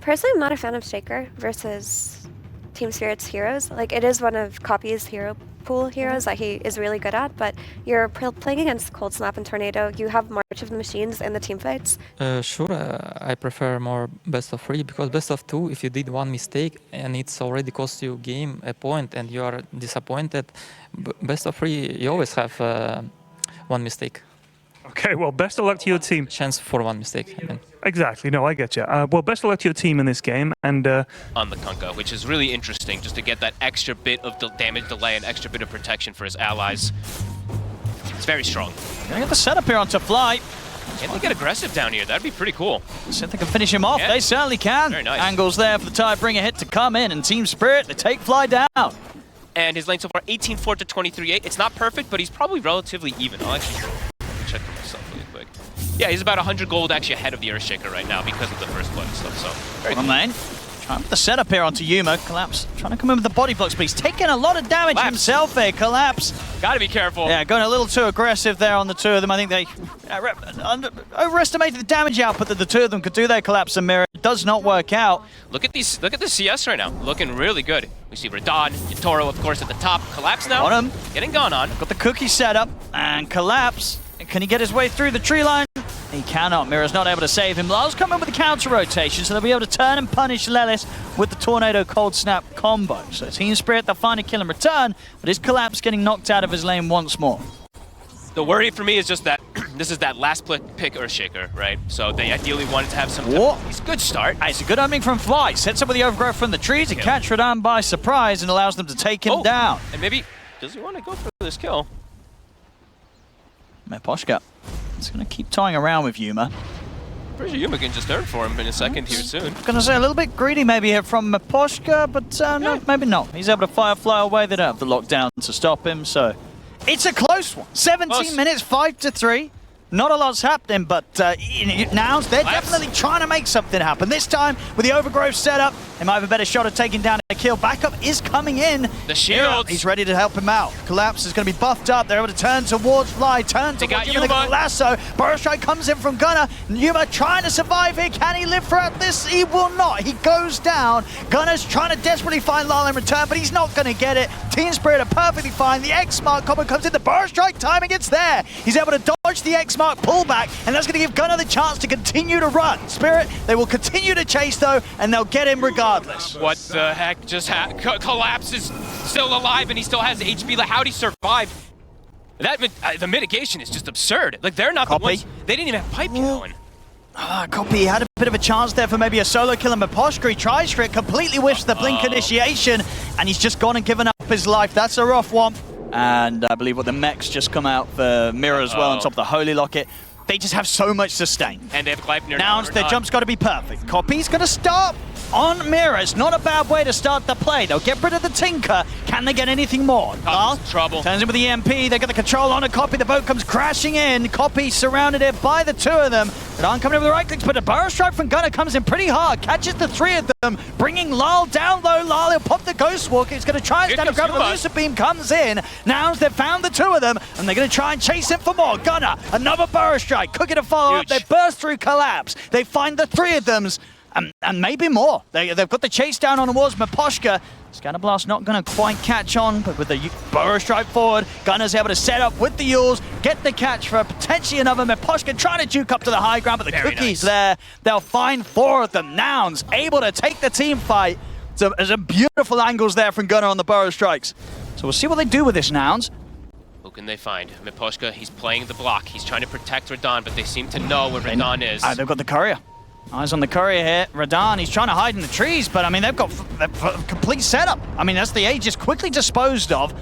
Personally, I'm not a fan of Shaker versus Team Spirit's heroes. Like, it is one of Copy's hero pool heroes that he is really good at, but you're playing against Cold Snap and Tornado. You have much of the machines in the team fights. Sure, I prefer more best of 3 because best of 2, if you did one mistake and it's already cost you game a point and you are disappointed, best of 3 you always have one mistake. Okay, well, best of luck to your team. Chance for one mistake. I mean. Exactly, no, I get you. Well, best of luck to your team in this game, and on the Kunkka, which is really interesting, just to get that extra bit of damage delay and extra bit of protection for his allies. It's very strong. Gonna get the setup here onto Fly. Can they get aggressive down here? That'd be pretty cool. See if they can finish him off. Yeah. They certainly can. Very nice. Angles there for the Tidebringer hit to come in, and Team Spirit, they take Fly down. And his lane so far, 18-4 to 23-8. It's not perfect, but he's probably relatively even. I'll actually check for myself really quick. Yeah, he's about 100 gold actually ahead of the Earthshaker right now because of the first blood and stuff, so very Bottom lane. Trying to put the setup here onto Yuma. Collapse. Trying to come in with the body blocks, but he's taking a lot of damage himself there. Collapse. Gotta be careful. Yeah, going a little too aggressive there on the two of them. I think they overestimated the damage output that the two of them could do there. Collapse and Mirror. It does not work out. Look at the CS right now. Looking really good. We see Radon, Toro, of course, at the top. Collapse now. On him. Getting gone on. Got the cookie set up, and Collapse. Can he get his way through the tree line? He cannot. Mirror's not able to save him. Lyle's come in with a counter rotation, so they'll be able to turn and punish Lelis with the Tornado Cold Snap combo. So Team Spirit, they'll find a kill in return, but his Collapse getting knocked out of his lane once more. The worry for me is just that this is that last pick Earthshaker, right? So they ideally wanted to have some... It's a good start. It's a good opening from Fly. Sets up with the overgrowth from the trees to catch Radon by surprise and allows them to take him down. And maybe... Does he want to go for this kill? Meposhka. It's going to keep toying around with Yuma. Pretty sure Yuma can just third for him in a second here soon. Going to say a little bit greedy maybe here from Meposhka, but no, maybe not. He's able to Firefly away. They don't have the lockdown to stop him, so... It's a close one. 17 minutes, 5-3. Not a lot's happening, but Nouns, they're definitely trying to make something happen. This time, with the overgrowth setup, they might have a better shot at taking down a kill. Backup is coming in. The shields. He's ready to help him out. Collapse is going to be buffed up. They're able to turn towards Fly, turn towards Yuma. They got lasso. Burst Strike comes in from Gunnar. Yuma trying to survive here. Can he live throughout this? He will not. He goes down. Gunnar's trying to desperately find Lyle in return, but he's not going to get it. Team Spirit are perfectly fine. The X-Mark combo comes in. The Burst Strike timing, it's there. He's able to dodge the X-Mark pullback, and that's going to give Gunnar the chance to continue to run. Spirit, they will continue to chase though, and they'll get him regardless. What the heck just happened? Collapse is still alive, and he still has HP. Like, how'd he survive? That the mitigation is just absurd. Like, they're not the ones. They didn't even have pipe going. Copy had a bit of a chance there for maybe a solo kill, and Meposhka, he tries for it, completely whiffs the blink initiation, and he's just gone and given up his life. That's a rough one. And I believe what the mechs just come out for Mirror as well on top of the Holy Locket. They just have so much sustain. And they have Gleipnir now. Their jump's got to be perfect. Copy's going to start on Mirror. It's not a bad way to start the play. They'll get rid of the Tinker. Can they get anything more? Trouble. Turns in with the EMP. They get the control on a Copy. The boat comes crashing in. Copy surrounded here by the two of them. But aren't coming over the right clicks, but a Burst Strike from Gunnar comes in pretty hard. Catches the three of them, bringing Lyle down low. Lyle, he'll pop the Ghost Walk. He's going to try and stand up, grab the Lucid Beam comes in. Now they've found the two of them, and they're going to try and chase him for more. Gunnar, another Burst Strike. Cooking a follow up. They burst through Collapse. They find the three of them, and maybe more. They've got the chase down on towards Meposhka. Scatterblast not going to quite catch on, but with the Burst Strike forward, Gunnar's able to set up with the Yules, get the catch for potentially another. Meposhka trying to juke up to the high ground, but the cookies there. They'll find four of them. Nouns able to take the team fight. So there's some beautiful angles there from Gunnar on the Burst Strikes. So we'll see what they do with this, Nouns. Who can they find? Meposhka, he's playing the block. He's trying to protect Radon, but they seem to know where Radon is. They've got the courier. Eyes on the courier here. Radon, he's trying to hide in the trees, but I mean, they've got a complete setup. I mean, that's the Aegis quickly disposed of.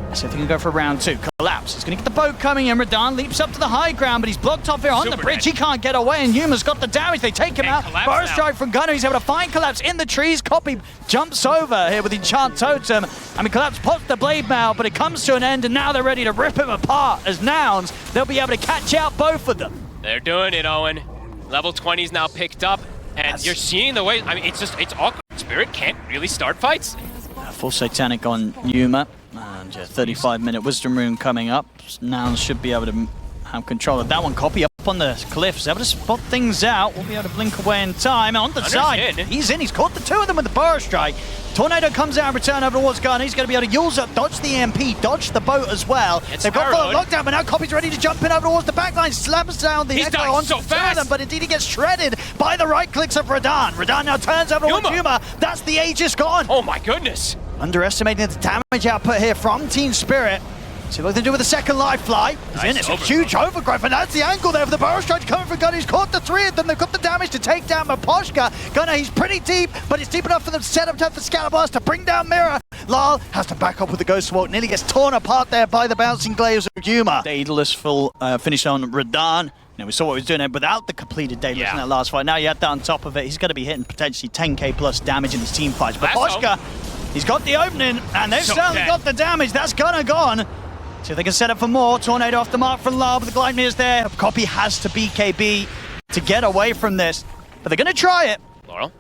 Let's see if they can go for round two. Collapse. He's going to get the boat coming in. Radon leaps up to the high ground, but he's blocked off here on the bridge. He can't get away, and Yuma's got the damage. They take him out. Burst Strike from Gunnar. He's able to find Collapse in the trees. Copy jumps over here with Enchant Totem. I mean, Collapse pops the blade mail, but it comes to an end, and now they're ready to rip him apart as Nouns. They'll be able to catch out both of them. They're doing it, Owen. Level 20 is now picked up, and you're seeing the way. I mean, it's awkward. Spirit can't really start fights. Full Satanic on Yuma, and 35-minute Wisdom Rune coming up. Nouns should be able to have control of that one. Copy up on the cliffs, able to spot things out. We'll be able to blink away in time. On the side, he's in. He's caught the two of them with the burrow strike. Tornado comes out and return over towards Gunner. He's going to be able to use up, dodge the EMP, dodge the boat as well. They've got full lockdown, but now Copy's ready to jump in over towards the backline, slams down the Echo onto so fast. Them, but indeed he gets shredded by the right clicks of Radahn. Radahn now turns over towards Yuma. That's the Aegis gone. Oh my goodness. Underestimating the damage output here from Team Spirit. See what they do with the second life fly. He's in. It's a huge overgrowth, and that's the angle there for the burrow strike coming from Gunner. He's caught the three of them. They've got the damage to take down Miposhka. Gunner, he's pretty deep, but it's deep enough for them to set up time for Scalablast to bring down Mirror. Lal has to back up with the Ghost Walk. Nearly gets torn apart there by the bouncing glaives of Yuma. Daedalus full finish on Radahn. We saw what he was doing there without the completed Daedalus in that last fight. Now you add that on top of it. He's going to be hitting potentially 10k plus damage in his team fights. But Miposhka, he's got the opening, and they've certainly got the damage. That's Gunner gone. See if they can set up for more. Tornado off the mark from Lal, but the Gleipnir's there. Copy has to BKB to get away from this. But they're going to try it. Laurel.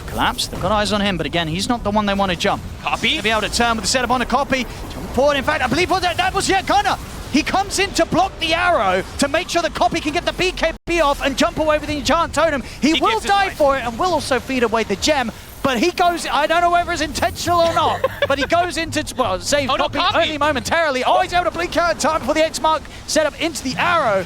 Collapse. They've got eyes on him, but again, he's not the one they want to jump. Copy. They'll be able to turn with the setup on a Copy. Jump forward. In fact, I believe that was Gunner. He comes in to block the arrow to make sure the Copy can get the BKB off and jump away with the Enchant Totem. He will die for it and will also feed away the gem. But he goes, I don't know whether it's intentional or not, but he goes into, well, save Copy only momentarily. Oh, he's able to blink out in time before the X mark set up into the arrow.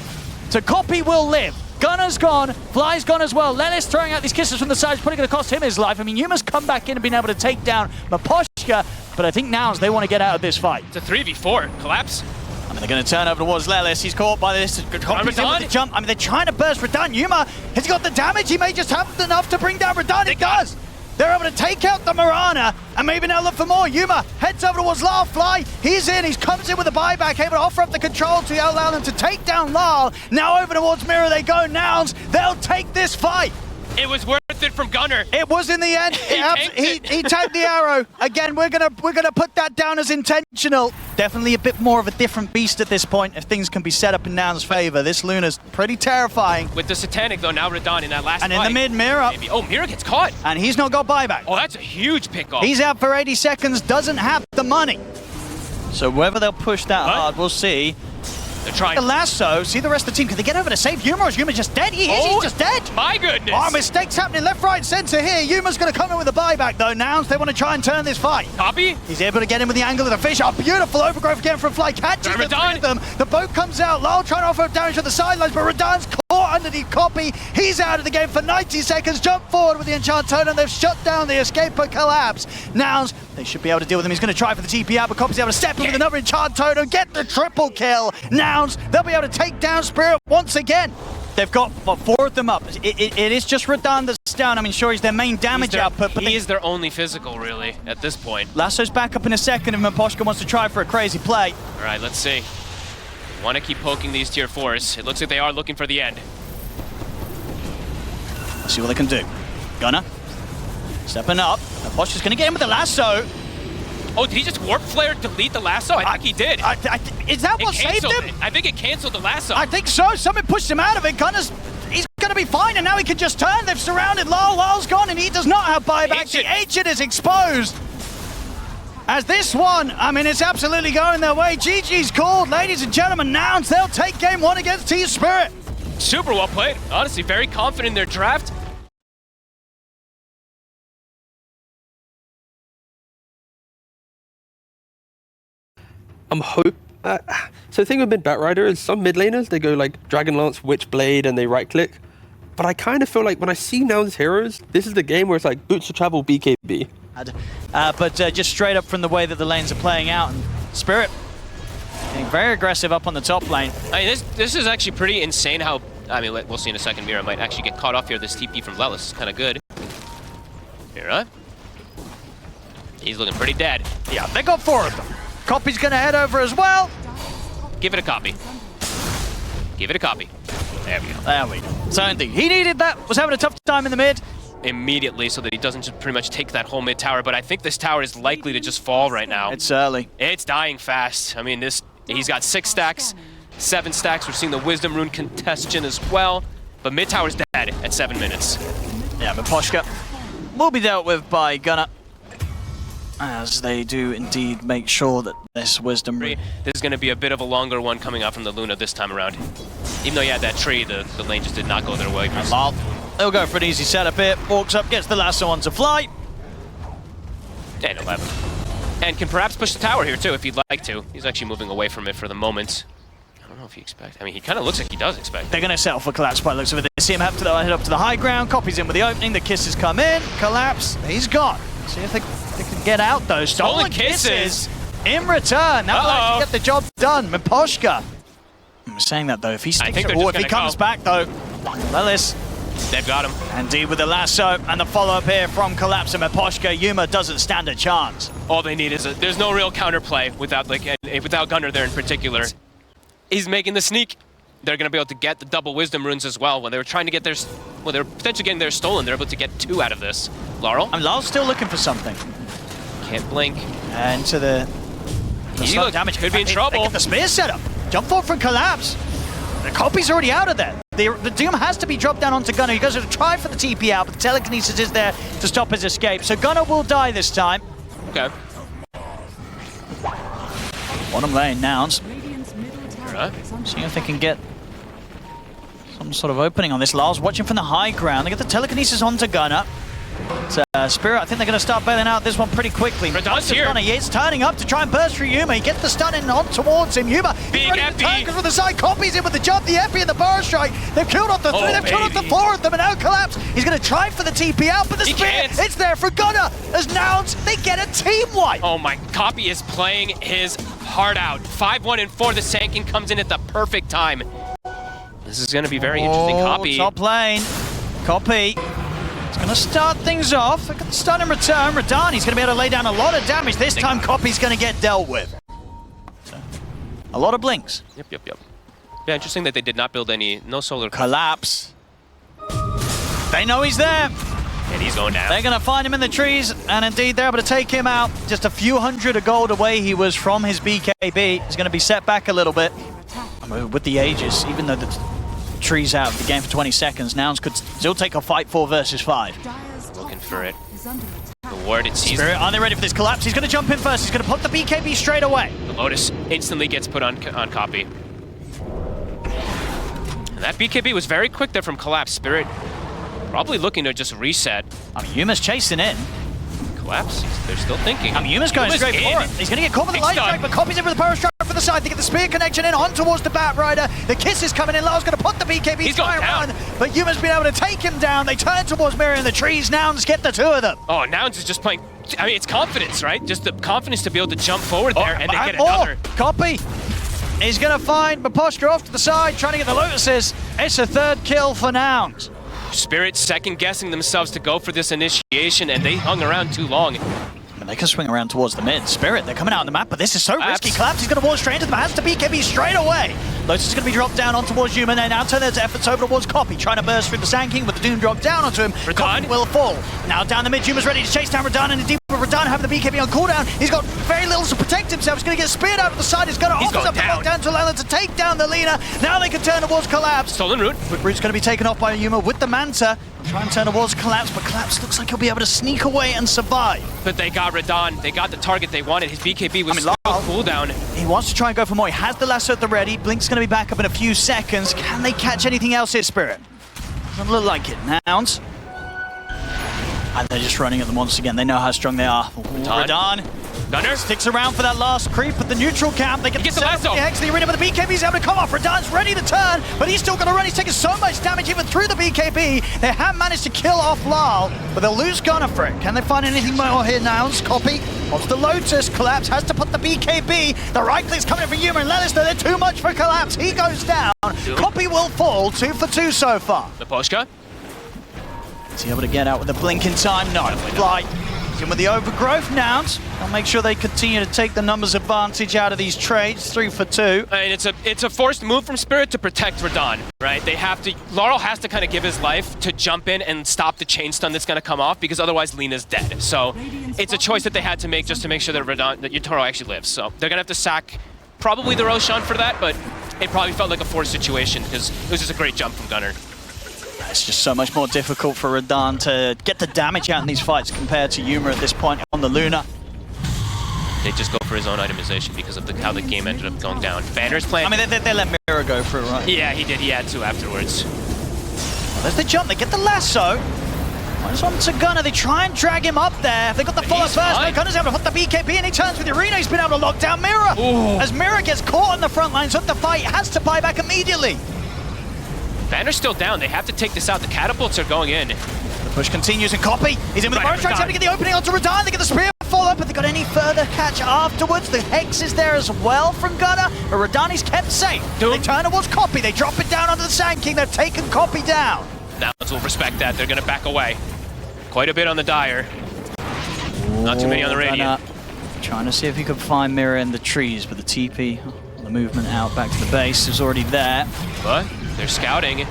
So Copy will live. Gunner's gone, Fly's gone as well. Lelis throwing out these kisses from the sides, probably going to cost him his life. I mean, Yuma's come back in and been able to take down Miposhka, but I think Nouns, they want to get out of this fight. It's a 3v4. Collapse. I mean, they're going to turn over towards Lelis. He's caught by this. Copy's in with the jump. I mean, they're trying to burst Radahn. Yuma, has he got the damage? He may just have enough to bring down Radahn. It does. They're able to take out the Mirana, and maybe now look for more. Yuma heads over towards Lal. Fly, he's in. He comes in with a buyback, able to offer up the control to allow them to take down Lal. Now over towards Mirror they go. Nouns, they'll take this fight. It was worth it from Gunner. It was in the end. He tagged the arrow. Again, we're gonna put that down as intentional. Definitely a bit more of a different beast at this point if things can be set up in Nouns' favor. This Luna's pretty terrifying. With the Satanic though, now Radahn in that last fight. And in the mid, Mirror. Maybe. Oh, Mirror gets caught. And he's not got buyback. Oh, that's a huge pick-off. He's out for 80 seconds, doesn't have the money. So whether they'll push that hard, we'll see. They're trying. The lasso, see the rest of the team. Can they get over to save Yuma, or is Yuma just dead? He is, he's just dead. My goodness. Oh, mistakes happening left, right, center here. Yuma's going to come in with a buyback though. Nouns, they want to try and turn this fight. Copy. He's able to get in with the angle of the fish. Oh, beautiful overgrowth again from Fly. Catches the three of them. The boat comes out. Lal trying to offer up damage to the sidelines, but Radahn's caught underneath Copy. He's out of the game for 90 seconds. Jump forward with the Enchant Totem. They've shut down the escape per collapse. Nouns, they should be able to deal with him. He's going to try for the TP out, but Copy's able to step in with another Enchant Totem, get the triple kill. Nouns, they'll be able to take down Spirit once again. They've got, what, 4 of them up. It is just Radahn that's down. I mean, sure, he's their main damage output, but he is their only physical, really, at this point. Lasso's back up in a second if Miposhka wants to try for a crazy play. All right, let's see. Want to keep poking these tier 4s. It looks like they are looking for the end. Let's see what they can do. Gunner, stepping up. Miposhka's going to get him with the lasso. Oh, did he just Warp Flare delete the lasso? I think he did. Is that what saved him? I think it canceled the lasso. I think so. Something pushed him out of it. He's going to be fine, and now he can just turn. They've surrounded Lal. Lal's gone, and he does not have buyback. The Ancient is exposed. As this one, I mean, it's absolutely going their way. GG's called. Ladies and gentlemen, Nouns, they'll take game 1 against Team Spirit. Super well played. Honestly, very confident in their draft. So the thing with mid Batrider is some mid laners, they go like Dragon Lance, Witchblade, and they right click. But I kind of feel like when I see Nouns heroes, this is the game where it's like boots to travel BKB. But just straight up from the way that the lanes are playing out, and Spirit getting very aggressive up on the top lane. I mean, this is actually pretty insane how, I mean, we'll see in a second. Mira might actually get caught off here. This TP from Lelis is kind of good. Mira. He's looking pretty dead. Yeah, they got 4 of them. Copy's going to head over as well. Give it a copy. Give it a copy. There we go. There we go. So indeed, he needed that. Was having a tough time in the mid. Immediately, so that he doesn't just pretty much take that whole mid tower. But I think this tower is likely to just fall right now. It's early. It's dying fast. I mean, he's got 6 stacks, 7 stacks. We're seeing the Wisdom Rune congestion as well. But mid tower's dead at 7 minutes. Yeah, but Miposhka will be dealt with by Gunner. as they do indeed make sure that this wisdom... This is going to be a bit of a longer one coming out from the Luna this time around. Even though you had that tree, the lane just did not go their way. Lal, they'll go for an easy setup here. Walks up, gets the lasso onto flight. And 11. And can perhaps push the tower here too if he'd like to. He's actually moving away from it for the moment. I don't know if he expects. I mean, he kind of looks like he does expect. They're going to settle for Collapse by the looks of it. They see him have to head up to the high ground. Copies in with the opening. The kisses come in. Collapse. He's gone. See if they can get out though. Stolen kisses in return. That will actually get the job done. Miposhka. I'm saying that though. If he sticks it, if he comes back though, Lelis. They've got him. Indeed, with the lasso and the follow-up here from Collapse and Miposhka, Yuma doesn't stand a chance. All they need is there's no real counterplay without without Gunnar there in particular. He's making the sneak. They're going to be able to get the double wisdom runes as well. When they were trying to get theirs, well, they're potentially getting theirs stolen. They're able to get 2 out of this. Laurel? Lar's still looking for something. Can't blink. And to the damage. Could be in trouble. They get the spear set up. Jump forward from Collapse. The copy's already out of there. The Doom has to be dropped down onto Gunnar. He goes to try for the TP out, but the telekinesis is there to stop his escape. So Gunnar will die this time. Okay. Bottom lane, Nouns. Right. See if they can get some sort of opening on this. Lars watching from the high ground. They get the telekinesis onto Gunnar. Spirit, I think they're going to start bailing out this one pretty quickly. Radon's here. Gunnar, he is turning up to try and burst through Yuma. He gets the stun in on towards him. Yuma, big epi. From the side, copies in with the jump, the epi and the burst strike. They've killed off the 3, they've killed off the 4 of them, and now Collapse. He's going to try for the TP out, but the spear, it's there for Gunnar. As Nouns, they get a team wipe. Oh my, Copy is playing his heart out. 5-1 and 4, the Sankin comes in at the perfect time. This is going to be very interesting, Copy. Top lane, Copy. It's going to start things off. They're going to start in return. Radon, he's going to be able to lay down a lot of damage. This time, Copy's going to get dealt with. So, a lot of blinks. Yep. Yeah, interesting that they did not build no solar. Collapse. They know he's there. And he's going down. They're going to find him in the trees, and indeed, they're able to take him out. Just a few hundred of gold away he was from his BKB. He's going to be set back a little bit. I mean, with the Aegis, even though the trees out of the game for 20 seconds, Nouns could still take a fight 4 versus 5. Looking for it. The ward, it sees. Spirit, are they ready for this Collapse? He's going to jump in first. He's going to put the BKB straight away. The Lotus instantly gets put on Copy. And that BKB was very quick there from Collapse. Spirit probably looking to just reset. I mean, Yuma's chasing in. Collapse, they're still thinking. I mean, Yuma's going straight for it. He's going to get caught with the light strike, but Copy's in with the power strike for the side. They get the spear connection in on towards the Bat Rider. The kiss is coming in. Lar's going to put the BKB. He's going down. But Yuma's been able to take him down. They turn towards Mirror in the trees. Nouns get the 2 of them. Oh, Nouns is just playing. I mean, it's confidence, right? Just the confidence to be able to jump forward there and then get another. Copy. He's going to find Miposhka off to the side, trying to get the Lotuses. It's a 3rd kill for Nouns. Spirit second-guessing themselves to go for this initiation, and they hung around too long. And they can swing around towards the mid. Spirit, they're coming out on the map, but this is so risky. Collapse, he's going to walk straight into them. Has to BKB straight away. Lotus is going to be dropped down on towards Yuma. They now turn their efforts over towards Copy, trying to burst through the Sand King with the Doom drop down onto him. Copy will fall. Now down the mid, Yuma's ready to chase down Radon, and indeed with Radon having the BKB on cooldown, he's got very little to protect himself. He's going to get speared out of the side. He's going to offer up the down to Lila to take down the Lina. Now they can turn towards Collapse. Stolen root. But Root's going to be taken off by Yuma with the Manta. Try and turn towards Collapse, but Collapse looks like he'll be able to sneak away and survive. But they got Radon. They got the target they wanted. His BKB was still cooldown. He wants to try and go for more. He has the lasso at the ready. Blink's going to be back up in a few seconds. Can they catch anything else here, Spirit? Doesn't look like it. Nouns. And they're just running at them once again. They know how strong they are. Radon. Gunnar sticks around for that last creep at the neutral camp. They get the lasso. Hex the arena, but the BKB's able to come off. Radon's ready to turn, but he's still going to run. He's taking so much damage even through the BKB. They have managed to kill off Lal, but they'll lose Gunnar for it. Can they find anything more here now? Copy. Wants the Lotus. Collapse has to put the BKB. The right click's coming in for Yuma and Lelis. They're too much for Collapse. He goes down. Copy will fall. 2 for 2 so far. Miposhka. Is he able to get out with the blink in time? No. Flight. In with the overgrowth. Nouns. I'll make sure they continue to take the numbers advantage out of these trades. 3 for 2. And it's a forced move from Spirit to protect Radon, right? They have to. Laurel has to kind of give his life to jump in and stop the chain stun that's going to come off, because otherwise Lina's dead. So it's a choice that they had to make just to make sure that that Yutaro actually lives. So they're going to have to sack probably the Roshan for that, but it probably felt like a forced situation because it was just a great jump from Gunnar. It's just so much more difficult for Radon to get the damage out in these fights compared to Yuma at this point on the Luna. They just go for his own itemization because of how the game ended up going down. Banner's playing. I mean, they let Mira go for it, right? Yeah, he did. He had to afterwards. Well, there's the jump. They get the lasso. One's on to Gunnar. They try and drag him up there. They got the follow He's first. fine. No, Gunnar's able to put the BKB, and he turns with the arena. He's been able to lock down Mira. Ooh. As Mira gets caught on the front lines of the fight, has to buy back immediately. Banner's still down. They have to take this out. The catapults are going in. The push continues, and Copy. He's in with the Right, burst strike, Radahn. trying to get the opening onto Radahn. They get the spear fall up, but they got any further catch afterwards. The Hex is there as well from Gunnar, but Radahn is kept safe. Doom. They turn towards Copy. They drop it down onto the Sand King. They've taken Copy down. Nouns will respect that. They're going to back away. Quite a bit on the Dire. Not too many on the Radiant. Trying to see if he could find Mira in the trees, but the TP, the movement out back to the base is already there. But they're scouting.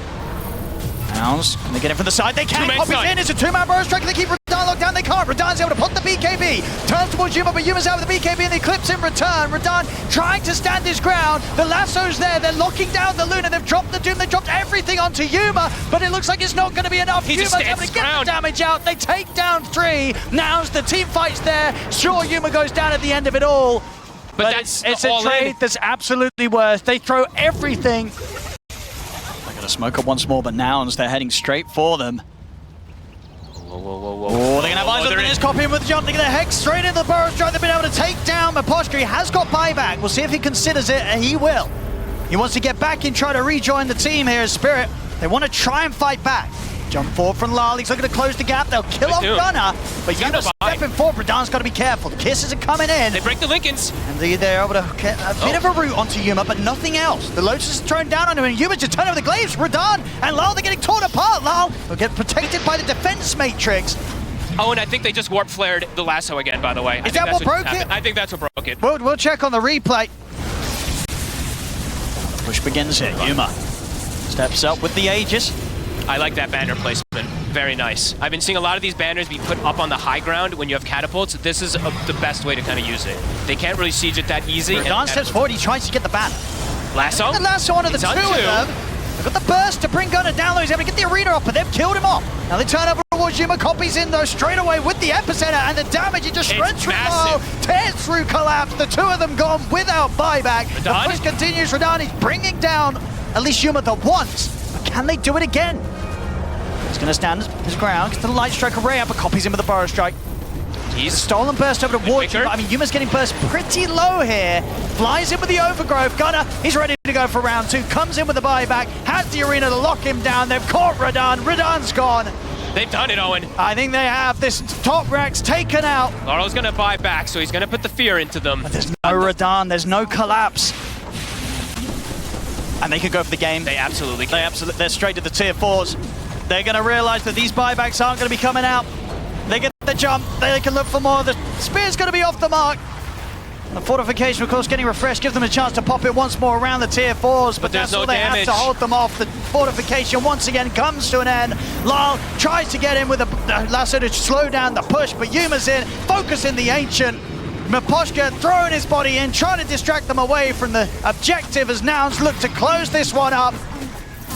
Nouns, can they get it from the side? They can. Two-man Copy's side. in. It's a two-man burst strike. They keep Radahn locked down. They can't. Radahn's able to put the BKB. Turns towards Yuma, but Yuma's out with the BKB and the Eclipse in return. Radahn trying to stand his ground. The lasso's there. They're locking down the Luna. They've dropped the Doom. They dropped everything onto Yuma, but it looks like it's not going to be enough. He just Yuma's able stands to get ground. the damage out. They take down 3. Nouns, the team fight's there. Sure, Yuma goes down at the end of it all. But that's it's all a trade in. that's absolutely worth. They throw everything. They're going to smoke up once more, but Nouns, they're heading straight for them. Whoa, whoa, whoa, whoa. Oh, they're going to have eyes on they're the in. Just copy him with the jump. They're going to Hex straight into the burrow strike. They've been able to take down Maposhka. He has got buyback. We'll see if he considers it, and he will. He wants to get back and try to rejoin the team here as Spirit. They want to try and fight back. Jump forward from Lal. He's looking to close the gap. They'll kill off do. Gunnar, but got no Yuma's buy. stepping forward. Radan's got to be careful. The kisses are coming in. They break the Lincolns. And they're able to get a bit of a route onto Yuma, but nothing else. The Lotus is thrown down on him, and Yuma's just turning over the glaives. Radan and Lal, they're getting torn apart. Lal will get protected by the defense matrix. Oh, and I think they just warp flared the lasso again, by the way. Is that what broke it? I think that's what broke it. We'll check on the replay. The push begins here. Yuma steps up with the Aegis. I like that banner placement. Very nice. I've been seeing a lot of these banners be put up on the high ground when you have catapults. This is the best way to kind of use it. They can't really siege it that easy. and Radan steps forward. He tries to get the banner. Lasso? The lasso onto the He's two on of two. them. They've got the burst to bring Gunnar down low. He's able to get the arena up, but they've killed him off. Now they turn over towards Yuma. Copies in though straight away with the epicenter, and the damage, it just It's shreds through massive. Lal, tears through Collapse. The two of them gone without buyback. Radahn? The push continues. Radan is bringing down at least Yuma the once, but can they do it again? He's going to stand his ground, gets the light strike array up, but Copies in with the burrow strike. He's Stolen burst over towards quicker. Yuma. I mean, Yuma's getting burst pretty low here. Flies in with the overgrowth. Gunnar, he's ready to go for round 2. Comes in with the buyback. Has the arena to lock him down. They've caught Radan. Radan's gone. They've done it, Owen. I think they have. This top rack's taken out. Laurel's going to buy back, so he's going to put the fear into them. But there's no Radan. There's no collapse. And they could go for the game. They absolutely can. They're straight to the tier 4s. They're going to realize that these buybacks aren't going to be coming out. They get the jump. They can look for more. The spear's going to be off the mark. The fortification, of course, getting refreshed, gives them a chance to pop it once more around the tier 4s, but there's that's no all they have damage. to hold them off. The fortification once again comes to an end. Lal tries to get in with a lasso to slow down the push, but Yuma's in, focusing the Ancient. Maposhka throwing his body in, trying to distract them away from the objective as Nouns look to close this one up.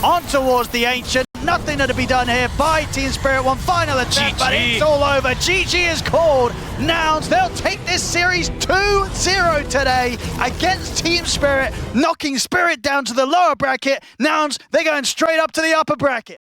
On towards the Ancient. Nothing to be done here by Team Spirit. One final attempt, but GG. it's all over. GG is called. Nouns, they'll take this series 2-0 today against Team Spirit, knocking Spirit down to the lower bracket. Nouns, they're going straight up to the upper bracket.